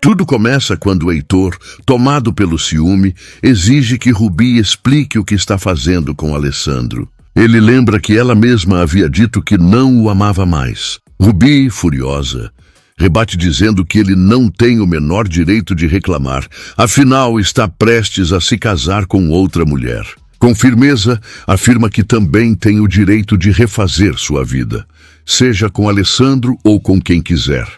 Tudo começa quando Heitor, tomado pelo ciúme, exige que Rubi explique o que está fazendo com Alessandro. Ele lembra que ela mesma havia dito que não o amava mais. Rubi, furiosa, rebate dizendo que ele não tem o menor direito de reclamar, afinal está prestes a se casar com outra mulher. Com firmeza, afirma que também tem o direito de refazer sua vida, seja com Alessandro ou com quem quiser.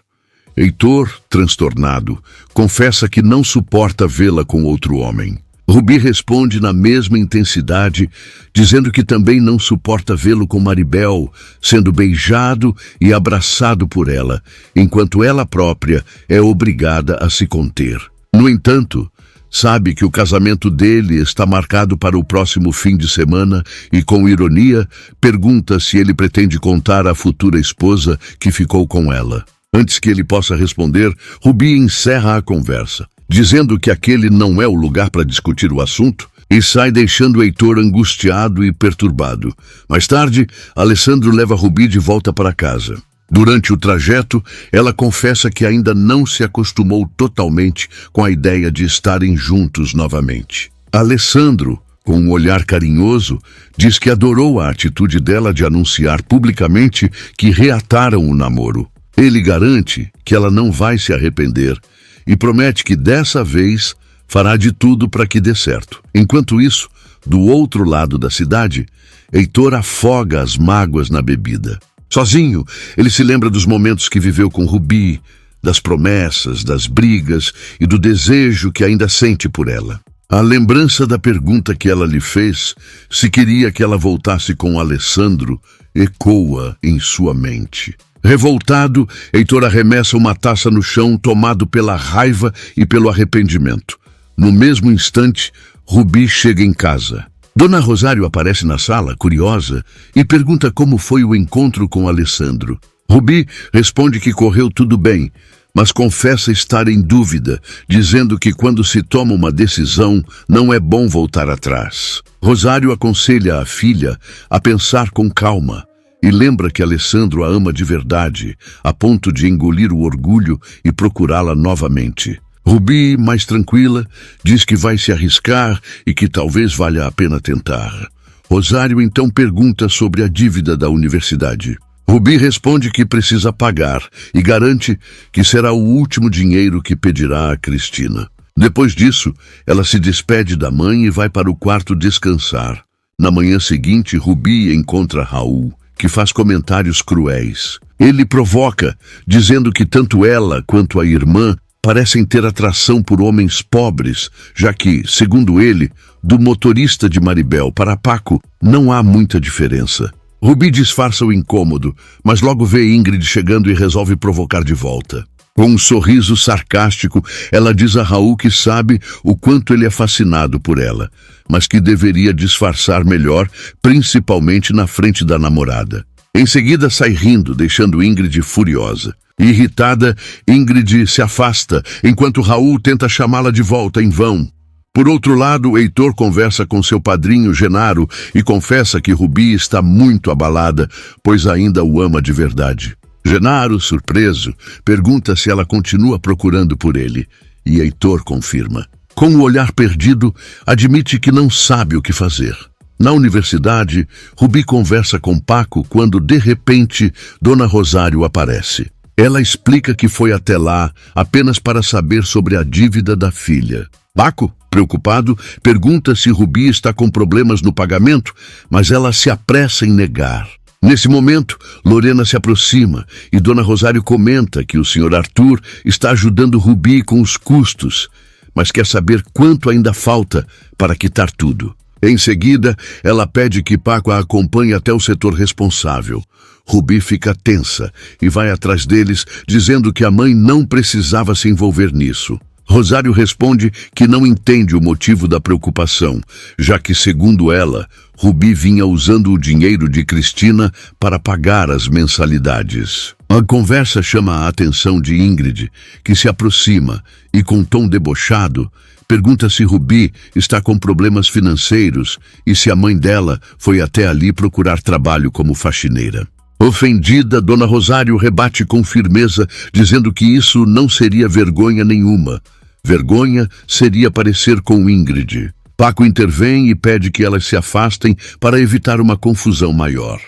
Heitor, transtornado, confessa que não suporta vê-la com outro homem. Rubi responde na mesma intensidade, dizendo que também não suporta vê-lo com Maribel, sendo beijado e abraçado por ela, enquanto ela própria é obrigada a se conter. No entanto, sabe que o casamento dele está marcado para o próximo fim de semana e, com ironia, pergunta se ele pretende contar à futura esposa que ficou com ela. Antes que ele possa responder, Rubi encerra a conversa, dizendo que aquele não é o lugar para discutir o assunto, e sai deixando Heitor angustiado e perturbado. Mais tarde, Alessandro leva Rubi de volta para casa. Durante o trajeto, ela confessa que ainda não se acostumou totalmente com a ideia de estarem juntos novamente. Alessandro, com um olhar carinhoso, diz que adorou a atitude dela de anunciar publicamente que reataram o namoro. Ele garante que ela não vai se arrepender e promete que dessa vez fará de tudo para que dê certo. Enquanto isso, do outro lado da cidade, Heitor afoga as mágoas na bebida. Sozinho, ele se lembra dos momentos que viveu com Rubi, das promessas, das brigas e do desejo que ainda sente por ela. A lembrança da pergunta que ela lhe fez, se queria que ela voltasse com Alessandro, ecoa em sua mente. Revoltado, Heitor arremessa uma taça no chão, tomado pela raiva e pelo arrependimento. No mesmo instante, Rubi chega em casa. Dona Rosário aparece na sala, curiosa, e pergunta como foi o encontro com Alessandro. Rubi responde que correu tudo bem, mas confessa estar em dúvida, dizendo que quando se toma uma decisão, não é bom voltar atrás. Rosário aconselha a filha a pensar com calma, e lembra que Alessandro a ama de verdade, a ponto de engolir o orgulho e procurá-la novamente. Rubi, mais tranquila, diz que vai se arriscar e que talvez valha a pena tentar. Rosário então pergunta sobre a dívida da universidade. Rubi responde que precisa pagar e garante que será o último dinheiro que pedirá a Cristina. Depois disso, ela se despede da mãe e vai para o quarto descansar. Na manhã seguinte, Rubi encontra Raul, que faz comentários cruéis. Ele provoca, dizendo que tanto ela quanto a irmã parecem ter atração por homens pobres, já que, segundo ele, do motorista de Maribel para Paco não há muita diferença. Rubi disfarça o incômodo, mas logo vê Ingrid chegando e resolve provocar de volta. Com um sorriso sarcástico, ela diz a Raul que sabe o quanto ele é fascinado por ela, mas que deveria disfarçar melhor, principalmente na frente da namorada. Em seguida sai rindo, deixando Ingrid furiosa. Irritada, Ingrid se afasta, enquanto Raul tenta chamá-la de volta em vão. Por outro lado, Heitor conversa com seu padrinho Genaro e confessa que Rubi está muito abalada, pois ainda o ama de verdade. Genaro, surpreso, pergunta se ela continua procurando por ele, e Heitor confirma. Com o olhar perdido, admite que não sabe o que fazer. Na universidade, Rubi conversa com Paco quando, de repente, Dona Rosário aparece. Ela explica que foi até lá apenas para saber sobre a dívida da filha. Paco, preocupado, pergunta se Rubi está com problemas no pagamento, mas ela se apressa em negar. Nesse momento, Lorena se aproxima e Dona Rosário comenta que o Sr. Arthur está ajudando Rubi com os custos, mas quer saber quanto ainda falta para quitar tudo. Em seguida, ela pede que Paco a acompanhe até o setor responsável. Rubi fica tensa e vai atrás deles, dizendo que a mãe não precisava se envolver nisso. Rosário responde que não entende o motivo da preocupação, já que, segundo ela, Rubi vinha usando o dinheiro de Cristina para pagar as mensalidades. A conversa chama a atenção de Ingrid, que se aproxima e, com tom debochado, pergunta se Rubi está com problemas financeiros e se a mãe dela foi até ali procurar trabalho como faxineira. Ofendida, Dona Rosário rebate com firmeza, dizendo que isso não seria vergonha nenhuma. Vergonha seria parecer com Ingrid. Paco intervém e pede que elas se afastem para evitar uma confusão maior.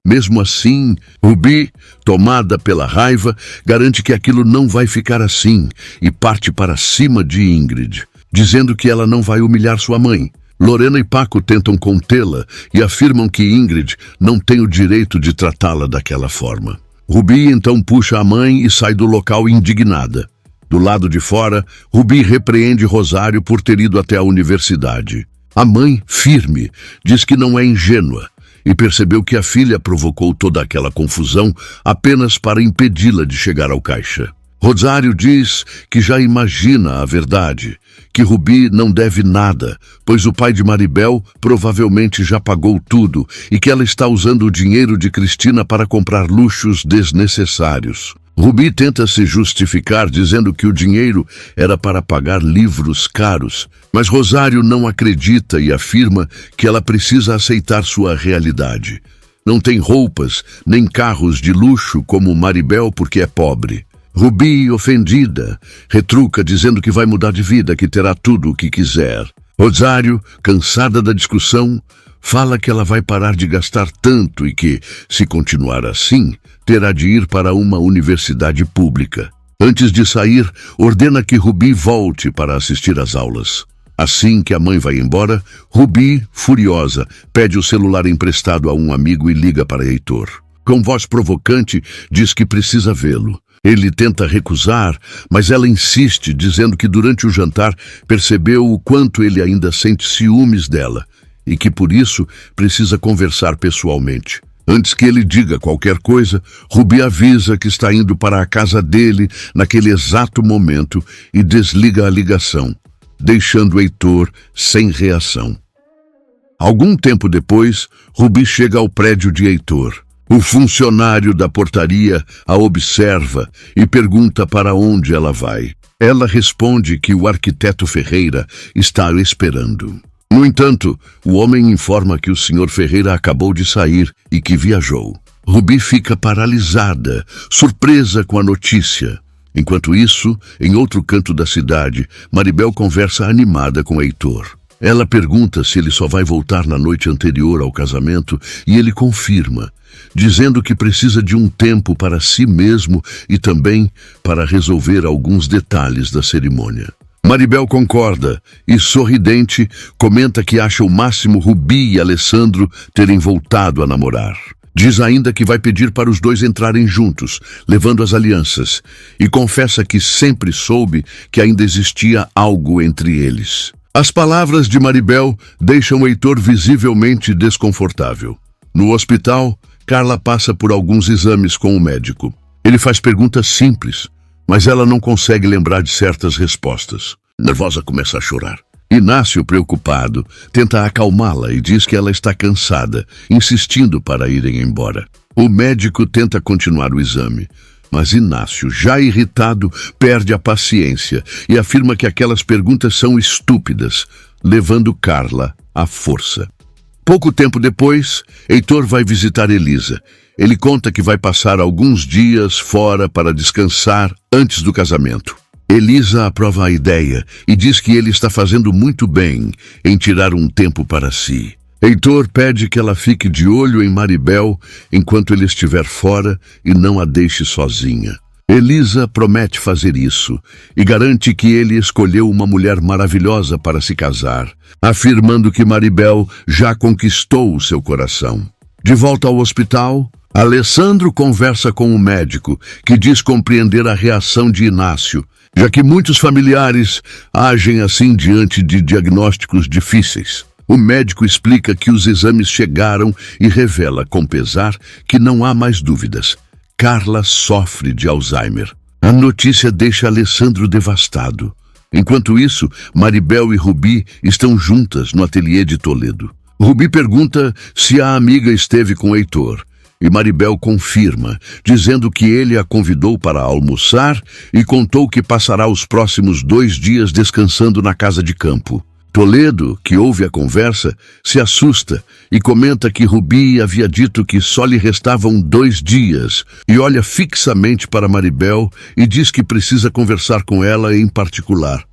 Mesmo assim, Rubi, tomada pela raiva, garante que aquilo não vai ficar assim e parte para cima de Ingrid, dizendo que ela não vai humilhar sua mãe. Lorena e Paco tentam contê-la e afirmam que Ingrid não tem o direito de tratá-la daquela forma. Rubi então puxa a mãe e sai do local indignada. Do lado de fora, Rubi repreende Rosário por ter ido até a universidade. A mãe, firme, diz que não é ingênua e percebeu que a filha provocou toda aquela confusão apenas para impedi-la de chegar ao caixa. Rosário diz que já imagina a verdade, que Rubi não deve nada, pois o pai de Maribel provavelmente já pagou tudo e que ela está usando o dinheiro de Cristina para comprar luxos desnecessários. Rubi tenta se justificar dizendo que o dinheiro era para pagar livros caros, mas Rosário não acredita e afirma que ela precisa aceitar sua realidade. Não tem roupas nem carros de luxo como Maribel porque é pobre. Rubi, ofendida, retruca dizendo que vai mudar de vida, que terá tudo o que quiser. Rosário, cansada da discussão, fala que ela vai parar de gastar tanto e que, se continuar assim, terá de ir para uma universidade pública. Antes de sair, ordena que Rubi volte para assistir às aulas. Assim que a mãe vai embora, Rubi, furiosa, pede o celular emprestado a um amigo e liga para Heitor. Com voz provocante, diz que precisa vê-lo. Ele tenta recusar, mas ela insiste, dizendo que durante o jantar percebeu o quanto ele ainda sente ciúmes dela e que por isso precisa conversar pessoalmente. Antes que ele diga qualquer coisa, Rubi avisa que está indo para a casa dele naquele exato momento e desliga a ligação, deixando Heitor sem reação. Algum tempo depois, Rubi chega ao prédio de Heitor. O funcionário da portaria a observa e pergunta para onde ela vai. Ela responde que o arquiteto Ferreira está esperando. No entanto, o homem informa que o Sr. Ferreira acabou de sair e que viajou. Rubi fica paralisada, surpresa com a notícia. Enquanto isso, em outro canto da cidade, Maribel conversa animada com Heitor. Ela pergunta se ele só vai voltar na noite anterior ao casamento e ele confirma, dizendo que precisa de um tempo para si mesmo e também para resolver alguns detalhes da cerimônia. Maribel concorda e, sorridente, comenta que acha o máximo Rubi e Alessandro terem voltado a namorar. Diz ainda que vai pedir para os dois entrarem juntos, levando as alianças, e confessa que sempre soube que ainda existia algo entre eles. As palavras de Maribel deixam Heitor visivelmente desconfortável. No hospital, Carla passa por alguns exames com o médico. Ele faz perguntas simples, mas ela não consegue lembrar de certas respostas. Nervosa, começa a chorar. Inácio, preocupado, tenta acalmá-la e diz que ela está cansada, insistindo para irem embora. O médico tenta continuar o exame, mas Inácio, já irritado, perde a paciência e afirma que aquelas perguntas são estúpidas, levando Carla à força. Pouco tempo depois, Heitor vai visitar Elisa. Ele conta que vai passar alguns dias fora para descansar antes do casamento. Elisa aprova a ideia e diz que ele está fazendo muito bem em tirar um tempo para si. Heitor pede que ela fique de olho em Maribel enquanto ele estiver fora e não a deixe sozinha. Elisa promete fazer isso e garante que ele escolheu uma mulher maravilhosa para se casar, afirmando que Maribel já conquistou o seu coração. De volta ao hospital, Alessandro conversa com o médico, que diz compreender a reação de Inácio, já que muitos familiares agem assim diante de diagnósticos difíceis. O médico explica que os exames chegaram e revela, com pesar, que não há mais dúvidas. Carla sofre de Alzheimer. A notícia deixa Alessandro devastado. Enquanto isso, Maribel e Rubi estão juntas no ateliê de Toledo. Rubi pergunta se a amiga esteve com Heitor, e Maribel confirma, dizendo que ele a convidou para almoçar e contou que passará os próximos 2 dias descansando na casa de campo. Toledo, que ouve a conversa, se assusta e comenta que Rubi havia dito que só lhe restavam 2 dias e olha fixamente para Maribel e diz que precisa conversar com ela em particular.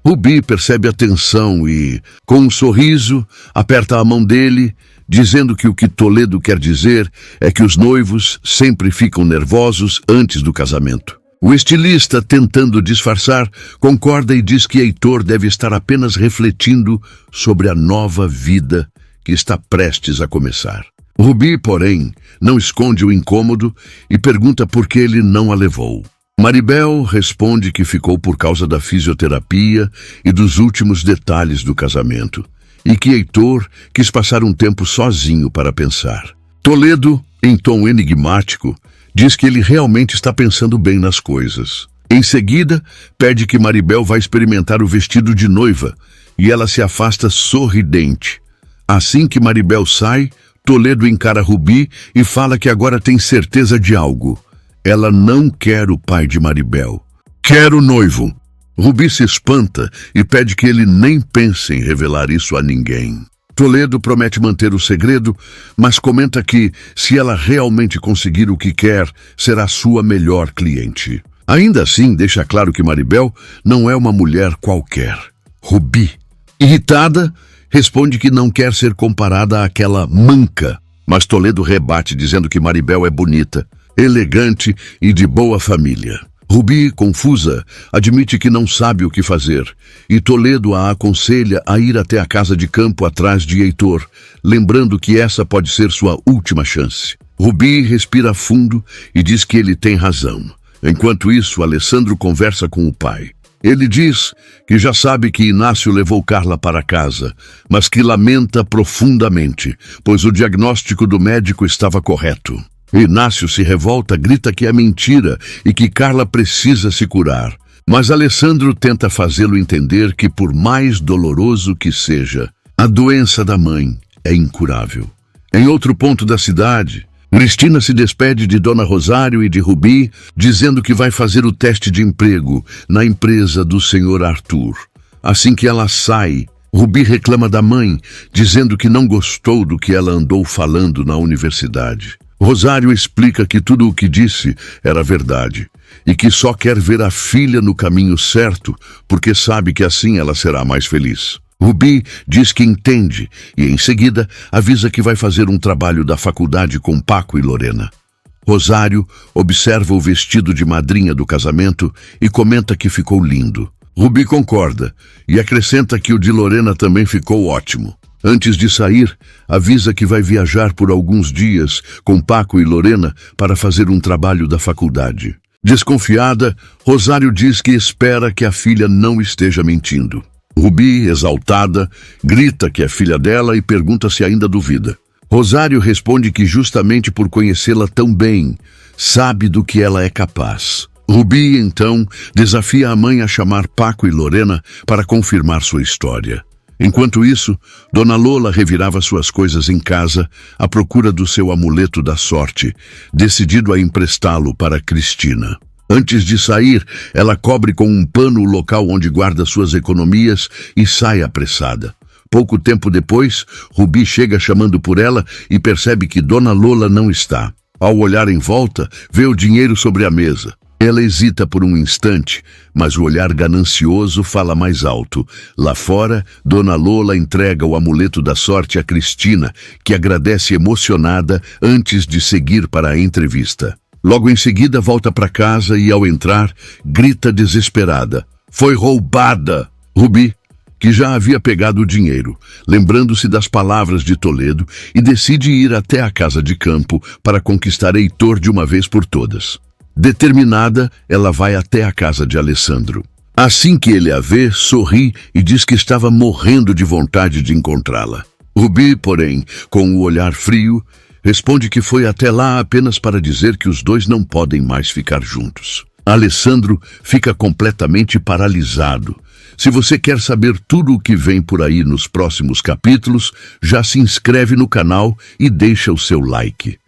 Rubi percebe a tensão e, com um sorriso, aperta a mão dele, dizendo que o que Toledo quer dizer é que os noivos sempre ficam nervosos antes do casamento. O estilista, tentando disfarçar, concorda e diz que Heitor deve estar apenas refletindo sobre a nova vida que está prestes a começar. Rubi, porém, não esconde o incômodo e pergunta por que ele não a levou. Maribel responde que ficou por causa da fisioterapia e dos últimos detalhes do casamento, e que Heitor quis passar um tempo sozinho para pensar. Toledo, em tom enigmático, diz que ele realmente está pensando bem nas coisas. Em seguida, pede que Maribel vá experimentar o vestido de noiva e ela se afasta sorridente. Assim que Maribel sai, Toledo encara Rubi e fala que agora tem certeza de algo. Ela não quer o pai de Maribel. Quer o noivo. Rubi se espanta e pede que ele nem pense em revelar isso a ninguém. Toledo promete manter o segredo, mas comenta que, se ela realmente conseguir o que quer, será sua melhor cliente. Ainda assim, deixa claro que Maribel não é uma mulher qualquer. Rubi, irritada, responde que não quer ser comparada àquela manca, mas Toledo rebate dizendo que Maribel é bonita, elegante e de boa família. Rubi, confusa, admite que não sabe o que fazer, e Toledo a aconselha a ir até a casa de campo atrás de Heitor, lembrando que essa pode ser sua última chance. Rubi respira fundo e diz que ele tem razão. Enquanto isso, Alessandro conversa com o pai. Ele diz que já sabe que Inácio levou Carla para casa, mas que lamenta profundamente, pois o diagnóstico do médico estava correto. Inácio se revolta, grita que é mentira e que Carla precisa se curar. Mas Alessandro tenta fazê-lo entender que, por mais doloroso que seja, a doença da mãe é incurável. Em outro ponto da cidade, Cristina se despede de Dona Rosário e de Rubi, dizendo que vai fazer o teste de emprego na empresa do Sr. Arthur. Assim que ela sai, Rubi reclama da mãe, dizendo que não gostou do que ela andou falando na universidade. Rosário explica que tudo o que disse era verdade e que só quer ver a filha no caminho certo porque sabe que assim ela será mais feliz. Rubi diz que entende e, em seguida, avisa que vai fazer um trabalho da faculdade com Paco e Lorena. Rosário observa o vestido de madrinha do casamento e comenta que ficou lindo. Rubi concorda e acrescenta que o de Lorena também ficou ótimo. Antes de sair, avisa que vai viajar por alguns dias com Paco e Lorena para fazer um trabalho da faculdade. Desconfiada, Rosário diz que espera que a filha não esteja mentindo. Rubi, exaltada, grita que é filha dela e pergunta se ainda duvida. Rosário responde que justamente por conhecê-la tão bem, sabe do que ela é capaz. Rubi, então, desafia a mãe a chamar Paco e Lorena para confirmar sua história. Enquanto isso, Dona Lola revirava suas coisas em casa à procura do seu amuleto da sorte, decidido a emprestá-lo para Cristina. Antes de sair, ela cobre com um pano o local onde guarda suas economias e sai apressada. Pouco tempo depois, Rubi chega chamando por ela e percebe que Dona Lola não está. Ao olhar em volta, vê o dinheiro sobre a mesa. Ela hesita por um instante, mas o olhar ganancioso fala mais alto. Lá fora, Dona Lola entrega o amuleto da sorte a Cristina, que agradece emocionada antes de seguir para a entrevista. Logo em seguida, volta para casa e, ao entrar, grita desesperada. Foi roubada! Rubi, que já havia pegado o dinheiro, lembrando-se das palavras de Toledo, e decide ir até a casa de campo para conquistar Heitor de uma vez por todas. Determinada, ela vai até a casa de Alessandro. Assim que ele a vê, sorri e diz que estava morrendo de vontade de encontrá-la. Rubi, porém, com o olhar frio, responde que foi até lá apenas para dizer que os dois não podem mais ficar juntos. Alessandro fica completamente paralisado. Se você quer saber tudo o que vem por aí nos próximos capítulos, já se inscreve no canal e deixa o seu like.